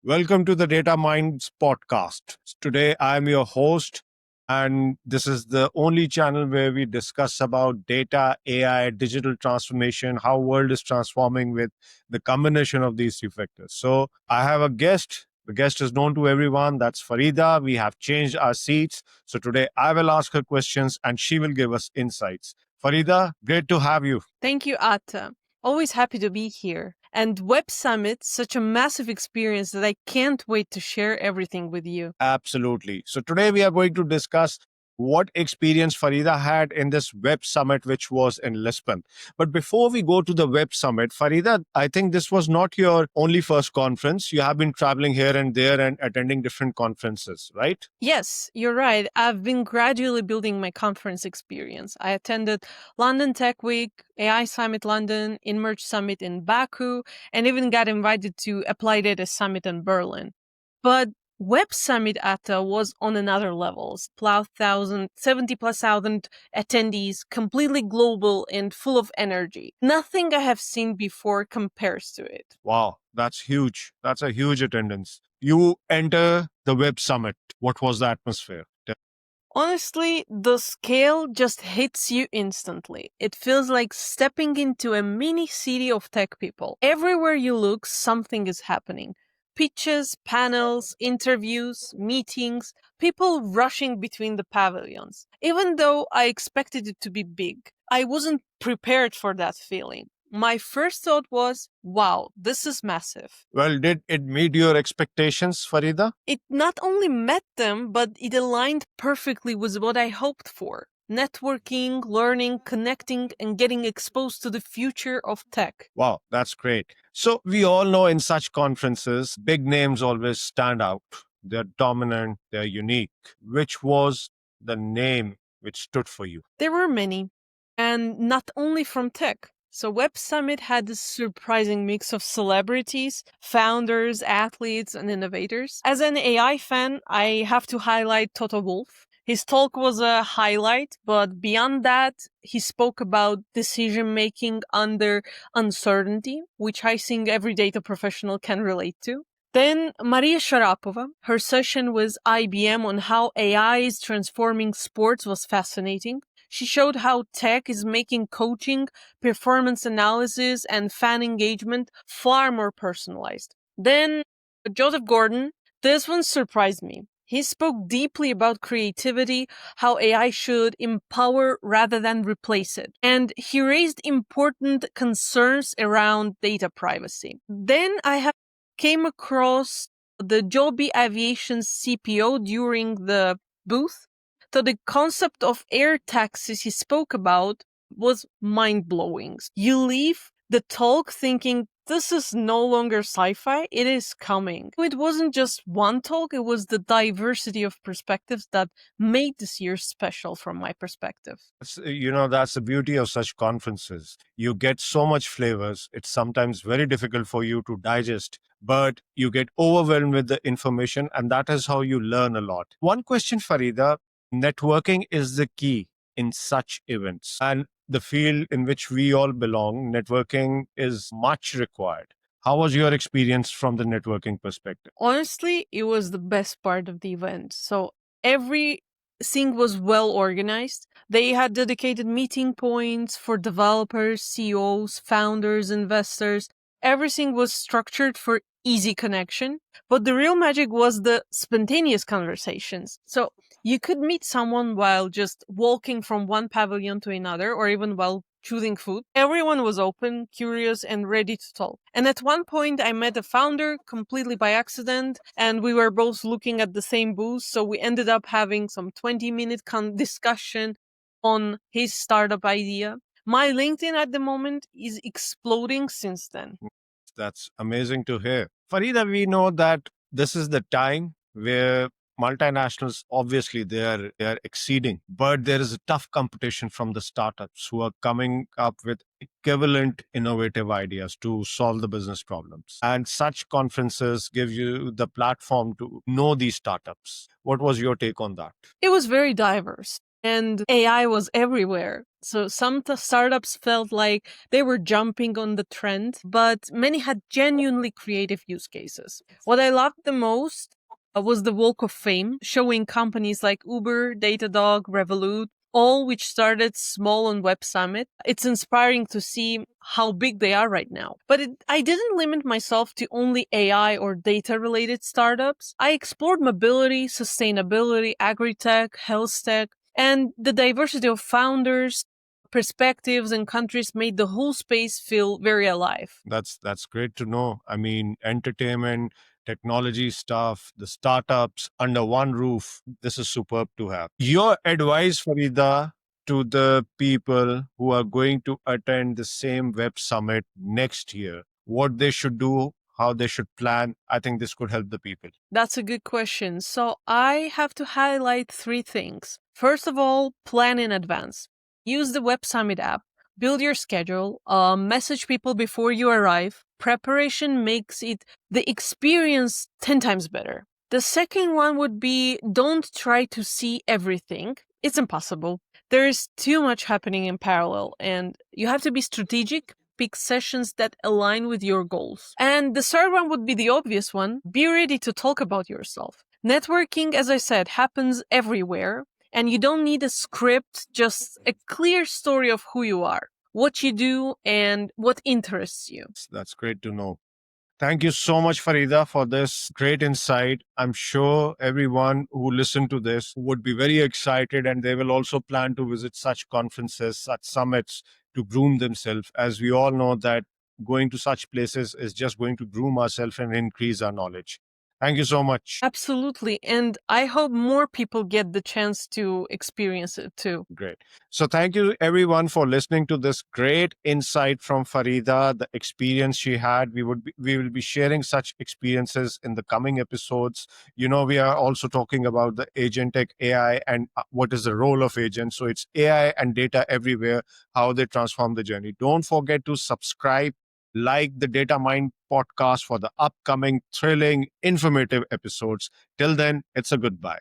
Welcome to the DataMinds Podcast. Today, I'm your host, and this is the only channel where we discuss about data, AI, digital transformation, how world is transforming with the combination of these three factors. So, I have a guest. The guest is known to everyone. That's Farida. We have changed our seats. So today, I will ask her questions, and she will give us insights. Farida, great to have you. Thank you, Atta. Always happy to be here. And Web Summit, such a massive experience that I can't wait to share everything with you. Absolutely. So today we are going to discuss what experience Farida had in this Web Summit, which was in Lisbon. But before we go to the Web Summit, Farida, I think this was not your only first conference. You have been traveling here and there and attending different conferences, right? Yes, you're right. I've been gradually building my conference experience. I attended London Tech Week, AI Summit London, Inmerge Summit in Baku, and even got invited to Applied Data Summit in Berlin. But Web Summit Atta was on another level. 70 plus thousand attendees, completely global and full of energy. Nothing I have seen before compares to it. Wow, that's huge. That's a huge attendance. You enter the Web Summit. What was the atmosphere? Honestly, the scale just hits you instantly. It feels like stepping into a mini city of tech people. Everywhere you look, something is happening. Pitches, panels, interviews, meetings, people rushing between the pavilions. Even though I expected it to be big, I wasn't prepared for that feeling. My first thought was, wow, this is massive. Well, did it meet your expectations, Farida? It not only met them, but it aligned perfectly with what I hoped for. Networking, learning, connecting, and getting exposed to the future of tech. Wow, that's great. So we all know in such conferences, big names always stand out. They're dominant, they're unique. Which was the name which stood for you? There were many, and not only from tech. So Web Summit had this surprising mix of celebrities, founders, athletes, and innovators. As an AI fan, I have to highlight Toto Wolff. His talk was a highlight, but beyond that, he spoke about decision making under uncertainty, which I think every data professional can relate to. Then Maria Sharapova, her session with IBM on how AI is transforming sports was fascinating. She showed how tech is making coaching, performance analysis, and fan engagement far more personalized. Then Joseph Gordon, this one surprised me. He spoke deeply about creativity, how AI should empower rather than replace it. And he raised important concerns around data privacy. Then I have came across the Joby Aviation CPO during the booth. So the concept of air taxis he spoke about was mind-blowing. You leave the talk thinking this is no longer sci-fi, it is coming. It wasn't just one talk, it was the diversity of perspectives that made this year special from my perspective. That's the beauty of such conferences. You get so much flavors. It's sometimes very difficult for you to digest, but you get overwhelmed with the information, and that is how you learn a lot. One question, Farida. Networking is the key in such events. And the field in which we all belong, networking is much required. How was your experience from the networking perspective? Honestly, it was the best part of the event. So everything was well organized. They had dedicated meeting points for developers, CEOs, founders, investors. Everything was structured for easy connection. But the real magic was the spontaneous conversations. So you could meet someone while just walking from one pavilion to another, or even while choosing food. Everyone was open, curious, and ready to talk. And at one point, I met a founder completely by accident, and we were both looking at the same booth. So we ended up having some 20-minute discussion on his startup idea. My LinkedIn at the moment is exploding since then. That's amazing to hear. Farida, we know that this is the time where multinationals obviously they are exceeding, but there is a tough competition from the startups who are coming up with equivalent innovative ideas to solve the business problems. And such conferences give you the platform to know these startups. What was your take on that? It was very diverse. And AI was everywhere. So some startups felt like they were jumping on the trend, but many had genuinely creative use cases. What I loved the most was the Walk of Fame, showing companies like Uber, Datadog, Revolut, all which started small on Web Summit. It's inspiring to see how big they are right now. But I didn't limit myself to only AI or data related startups. I explored mobility, sustainability, agri-tech, health tech, and the diversity of founders, perspectives, and countries made the whole space feel very alive. That's great to know. I mean, entertainment, technology stuff, the startups under one roof. This is superb to have. Your advice, Farida, to the people who are going to attend the same Web Summit next year, what they should do, how they should plan. I think this could help the people. That's a good question. So I have to highlight three things. First of all, plan in advance. Use the Web Summit app. Build your schedule. Message people before you arrive. Preparation makes it the experience 10 times better. The second one would be don't try to see everything. It's impossible. There is too much happening in parallel, and you have to be strategic. Pick sessions that align with your goals. And the third one would be the obvious one. Be ready to talk about yourself. Networking, as I said, happens everywhere, and you don't need a script, just a clear story of who you are, what you do, and what interests you. That's great to know. Thank you so much, Farida, for this great insight. I'm sure everyone who listened to this would be very excited, and they will also plan to visit such conferences, such summits to groom themselves. As we all know that going to such places is just going to groom ourselves and increase our knowledge. Thank you so much. Absolutely. And I hope more people get the chance to experience it too. Great. So thank you everyone for listening to this great insight from Farida, the experience she had. We will be sharing such experiences in the coming episodes. You know, we are also talking about the agentic AI and what is the role of agents. So it's AI and data everywhere, how they transform the journey. Don't forget to subscribe, like the DataMind podcast for the upcoming thrilling, informative episodes. Till then, it's a goodbye.